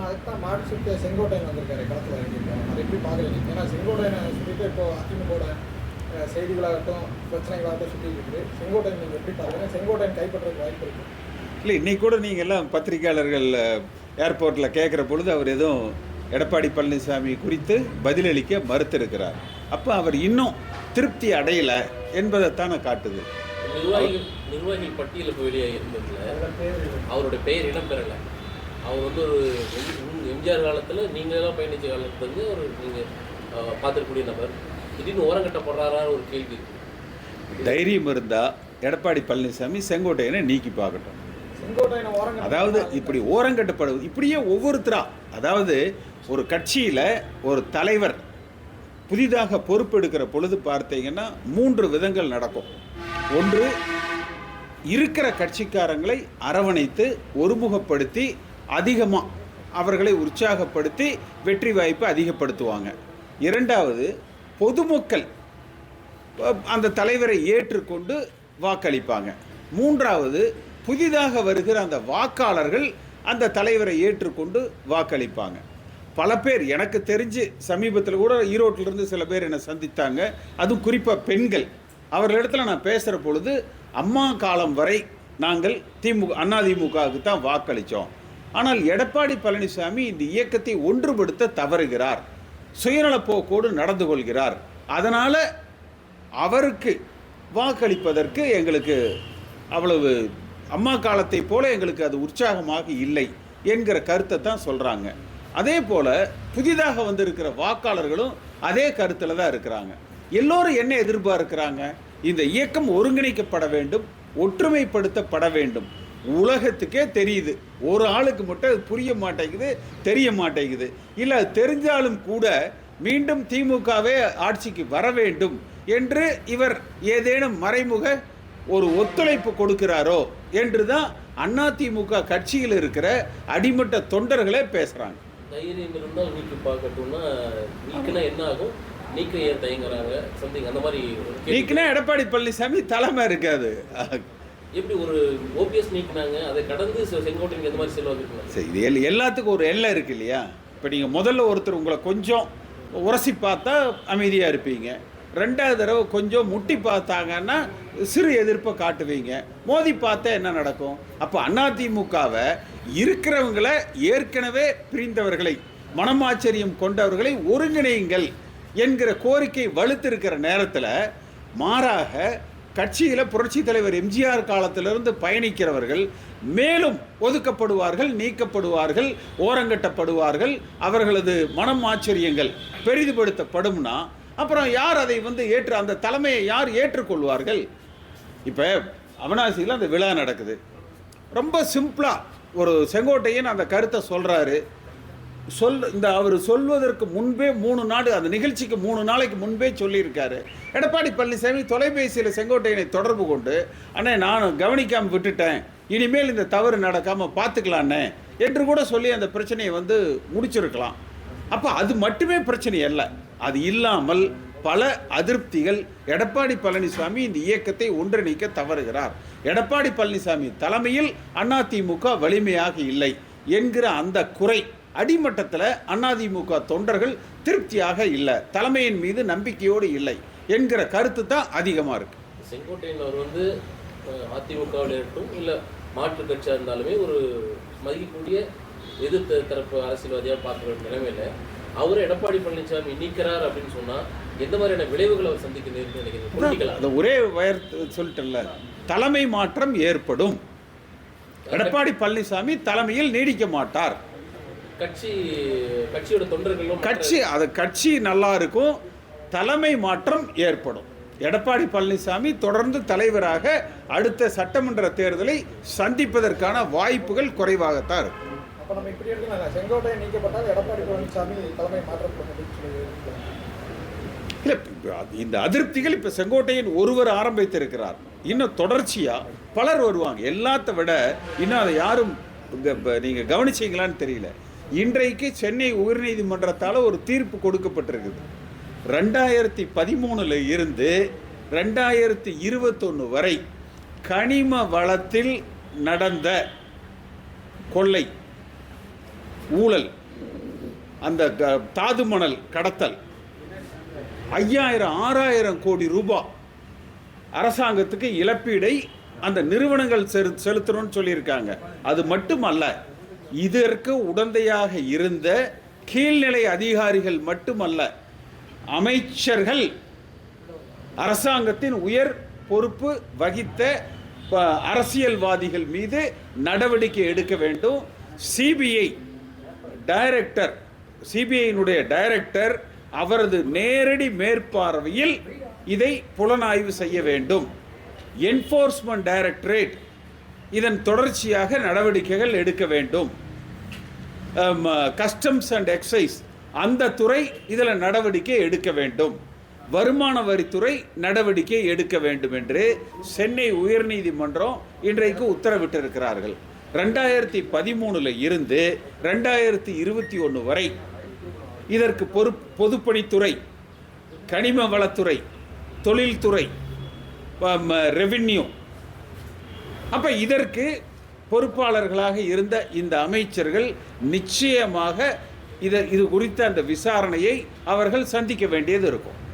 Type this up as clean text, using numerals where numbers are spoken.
அதுதான் மாடு சுற்றி செங்கோட்டையன் வந்திருக்காரு களத்தில் இறங்கியிருக்காரு. அதை எப்படி பார்க்குறீங்க? ஏன்னா செங்கோட்டையனை சொல்லிட்டு இப்போ அதிமுக செய்திகளாகட்டும் பிரச்சனைகளாகட்டும் சுற்றிட்டு இருக்குது. செங்கோட்டையன் நீங்கள் எப்படி பார்க்குறீங்க? செங்கோட்டையன் கைப்பற்றுறதுக்கு வாய்ப்பு இருக்குது? இல்லை, இன்னைக்கு கூட நீங்கள் எல்லாம் பத்திரிகையாளர்கள் ஏர்போர்ட்டில் கேட்குற பொழுது அவர் எதுவும் எடப்பாடி பழனிசாமி குறித்து பதிலளிக்க மறுத்திருக்கிறார். அப்போ அவர் இன்னும் திருப்தி அடையலை என்பதைத்தானே காட்டுது. நிர்வாகிகள் பட்டியலில் இப்போ வெளியே இருந்ததில்ல, அவருடைய பெயர் இடம்பெறலை. அவர் வந்து ஒரு எம்ஜிஆர் காலத்தில் நீங்களெல்லாம் பயணித்த காலத்துலேருந்து ஒரு நீங்கள் பார்த்துருக்கூடிய நபர் திடீர்னு ஓரங்கட்டப்படுறாரான்னு ஒரு கேள்வி இருக்குது. தைரியம் இருந்தால் எடப்பாடி பழனிசாமி செங்கோட்டையனை நீக்கி பார்க்கட்டும். அதாவது இப்படி ஓரங்கட்டப்படுவது இப்படியே ஒவ்வொருத்தரா, அதாவது ஒரு கட்சியில் ஒரு தலைவர் புதிதாக பொறுப்பெடுக்கிற பொழுது பார்த்தீங்கன்னா 3 விதங்கள் நடக்கும். ஒன்று, இருக்கிற கட்சிக்காரங்களை அரவணைத்து ஒருமுகப்படுத்தி அதிகமாக அவர்களை உற்சாகப்படுத்தி வெற்றி வாய்ப்பை அதிகப்படுத்துவாங்க. இரண்டாவது, பொதுமக்கள் அந்த தலைவரை ஏற்றுக்கொண்டு வாக்களிப்பாங்க. மூன்றாவது, புதிதாக வருகிற அந்த வாக்காளர்கள் அந்த தலைவரை ஏற்றுக்கொண்டு வாக்களிப்பாங்க. பல பேர் எனக்கு தெரிஞ்சு சமீபத்தில் கூட ஈரோட்டிலிருந்து சில பேர் என்னை சந்தித்தாங்க. அதுவும் குறிப்பாக பெண்கள். அவர்களிடத்தில் நான் பேசுகிற பொழுது, அம்மா காலம் வரை நாங்கள் அதிமுகவுக்கு தான் வாக்களித்தோம். ஆனால் எடப்பாடி பழனிசாமி இந்த இயக்கத்தை ஒன்றுபடுத்த தவறுகிறார், சுயநலப்போக்கோடு நடந்து கொள்கிறார். அதனால் அவருக்கு வாக்களிப்பதற்கு எங்களுக்கு அவ்வளவு அம்மா காலத்தை போல எங்களுக்கு அது உற்சாகமாக இல்லை என்கிற கருத்தை தான் சொல்கிறாங்க. அதே போல் புதிதாக வந்திருக்கிற வாக்காளர்களும் அதே கருத்தில் தான் இருக்கிறாங்க. எல்லோரும் என்ன எதிர்பார்க்கிறாங்க? இந்த இயக்கம் ஒருங்கிணைக்கப்பட வேண்டும், ஒற்றுமைப்படுத்தப்பட வேண்டும். உலகத்துக்கே தெரியுது, ஒரு ஆளுக்கு மட்டும் அது புரிய மாட்டேங்குது, தெரிய மாட்டேங்குது. இல்லை, அது தெரிஞ்சாலும் கூட மீண்டும் திமுகவே ஆட்சிக்கு வர வேண்டும் என்று இவர் ஏதேனும் மறைமுக ஒரு ஒத்துழைப்பு கொடுக்கிறாரோ என்று தான் அதிமுக கட்சியில் இருக்கிற அடிமட்ட தொண்டர்களே பேசுகிறாங்க. தைரியம் இருந்தால் நீக்கி பார்க்கட்டும்னா நீக்கினா என்ன ஆகும்? நீக்க ஏன் தயங்குறாங்க? சம்திங் அந்த மாதிரி நீக்கினா எடப்பாடி பழனிசாமி தலைமை இருக்காது. எப்படி ஒரு ஓபிஎஸ் நீக்கினாங்க, அதை கடந்து செங்கோட்டையன் எந்த மாதிரி செல்வாங்க? சரி, இது எல்லாத்துக்கும் ஒரு எல்லை இருக்கு இல்லையா? இப்போ நீங்கள் முதல்ல ஒருத்தர் உங்களை கொஞ்சம் உரசி பார்த்தா அமைதியாக இருப்பீங்க. ரெண்டாவது தடவை கொஞ்சம் முட்டி பார்த்தாங்கன்னா சிறு எதிர்ப்பை காட்டுவீங்க. மோதி பார்த்தா என்ன நடக்கும்? அப்போ அதிமுகவை இருக்கிறவங்களை, ஏற்கனவே பிரிந்தவர்களை, மனமாச்சரியம் கொண்டவர்களை ஒருங்கிணையுங்கள் என்கிற கோரிக்கை வலுத்திருக்கிற நேரத்தில் மாறாக கட்சியில் புரட்சி தலைவர் எம்ஜிஆர் காலத்திலிருந்து பயணிக்கிறவர்கள் மேலும் ஒதுக்கப்படுவார்கள், நீக்கப்படுவார்கள், ஓரங்கட்டப்படுவார்கள். அவர்களது மனம் ஆச்சரியங்கள் பெரிதுபடுத்தப்படும்னா அப்புறம் யார் அதை அந்த தலைமையை யார் ஏற்றுக்கொள்வார்கள்? இப்போ அவனாசியில் அந்த விழா நடக்குது. ரொம்ப சிம்பிளாக ஒரு செங்கோட்டையன் அந்த கருத்தை சொல்கிறாரு. அவர் சொல்வதற்கு முன்பே 3 நாள், அந்த நிகழ்ச்சிக்கு 3 நாளைக்கு முன்பே சொல்லியிருக்காரு. எடப்பாடி பழனிசாமி தொலைபேசியில் செங்கோட்டையனை தொடர்பு கொண்டு, அண்ணே நான் கவனிக்காமல் விட்டுட்டேன், இனிமேல் இந்த தவறு நடக்காமல் பார்த்துக்கலான்னே என்று கூட சொல்லி அந்த பிரச்சனையை முடிச்சிருக்கலாம். அப்போ அது மட்டுமே பிரச்சனை அல்ல. அது இல்லாமல் பல அதிருப்திகள். எடப்பாடி பழனிசாமி இந்த இயக்கத்தை ஒன்றிணைக்க தவறுகிறார், எடப்பாடி பழனிசாமி தலைமையில் அதிமுக வலிமையாக இல்லை என்கிற அந்த குறை அடிமட்டத்தில் அதிமுக தொண்டர்கள் திருப்தியாக இல்லை, தலைமையின் மீது நம்பிக்கையோடு இல்லை என்கிற கருத்து தான் அதிகமாக இருக்கு. செங்கோட்டையன் அவர் அதிமுகவில் இருக்கட்டும் இல்லை மாற்று கட்சியாக இருந்தாலுமே ஒரு மதிக்கக்கூடிய எதிர்த்த தரப்பு அரசியல்வாதியாக பார்க்குற நிலைமையில் அவர் எடப்பாடி பழனிசாமி நீக்கிறார் அப்படின்னு சொன்னால் எந்த மாதிரியான விளைவுகளை அவர் சந்திக்க நேர்ந்து நினைக்கிறீங்க? அது ஒரே சொல்லிட்டல, தலைமை மாற்றம் ஏற்படும். எடப்பாடி பழனிசாமி தலைமையில் நீடிக்க மாட்டார். கட்சியோட தொண்டர்களும் கட்சி நல்லா இருக்கும், தலைமை மாற்றம் ஏற்படும். எடப்பாடி பழனிசாமி தொடர்ந்து தலைவராக அடுத்த சட்டமன்ற தேர்தலை சந்திப்பதற்கான வாய்ப்புகள் குறைவாகத்தான் இருக்கும். இல்லை, இந்த அதிருப்திகள் இப்போ செங்கோட்டையன் ஒருவர் ஆரம்பித்திருக்கிறார். இன்னும் தொடர்ச்சியாக பலர் வருவாங்க. எல்லாத்த விட இன்னும் அதை யாரும் நீங்கள் கவனிச்சிங்களான்னு தெரியல. இன்றைக்கு சென்னை உயர்நீதிமன்றத்தால் ஒரு தீர்ப்பு கொடுக்கப்பட்டிருக்குது. 2013 இருந்து 2021 வரை கனிம வளத்தில் நடந்த கொள்ளை ஊழல், அந்த தாது மணல் கடத்தல் 5000-6000 கோடி ரூபாய் அரசாங்கத்துக்கு இழப்பீடை அந்த நிறுவனங்கள் செலுத்தணும்னு சொல்லியிருக்காங்க. அது மட்டுமல்ல, இதற்கு உடந்தையாக இருந்த கீழ்நிலை அதிகாரிகள் மட்டுமல்ல, அமைச்சர்கள், அரசாங்கத்தின் உயர் பொறுப்பு வகித்த அரசியல்வாதிகள் மீது நடவடிக்கை எடுக்க வேண்டும். சிபிஐ டைரக்டர், சிபிஐனுடைய டைரக்டர் அவரது நேரடி மேற்பார்வையில் இதை புலனாய்வு செய்ய வேண்டும். என்ஃபோர்ஸ்மெண்ட் டைரக்டரேட் இதன் தொடர்ச்சியாக நடவடிக்கைகள் எடுக்க வேண்டும். கஸ்டம்ஸ் அண்ட் எக்ஸைஸ் அந்த துறை இதில் நடவடிக்கை எடுக்க வேண்டும். வருமான வரித்துறை நடவடிக்கை எடுக்க வேண்டும் என்று சென்னை உயர்நீதிமன்றம் இன்றைக்கு உத்தரவிட்டிருக்கிறார்கள். 2013 இருந்து 2021 வரை இதற்கு பொதுப்பணித்துறை, கனிம வளத்துறை, தொழில்துறை, ரெவின்யூ, அப்போ இதற்கு பொறுப்பாளர்களாக இருந்த இந்த அமைச்சர்கள் நிச்சயமாக இது குறித்த அந்த விசாரணையை அவர்கள் சந்திக்க வேண்டியது இருக்கும்.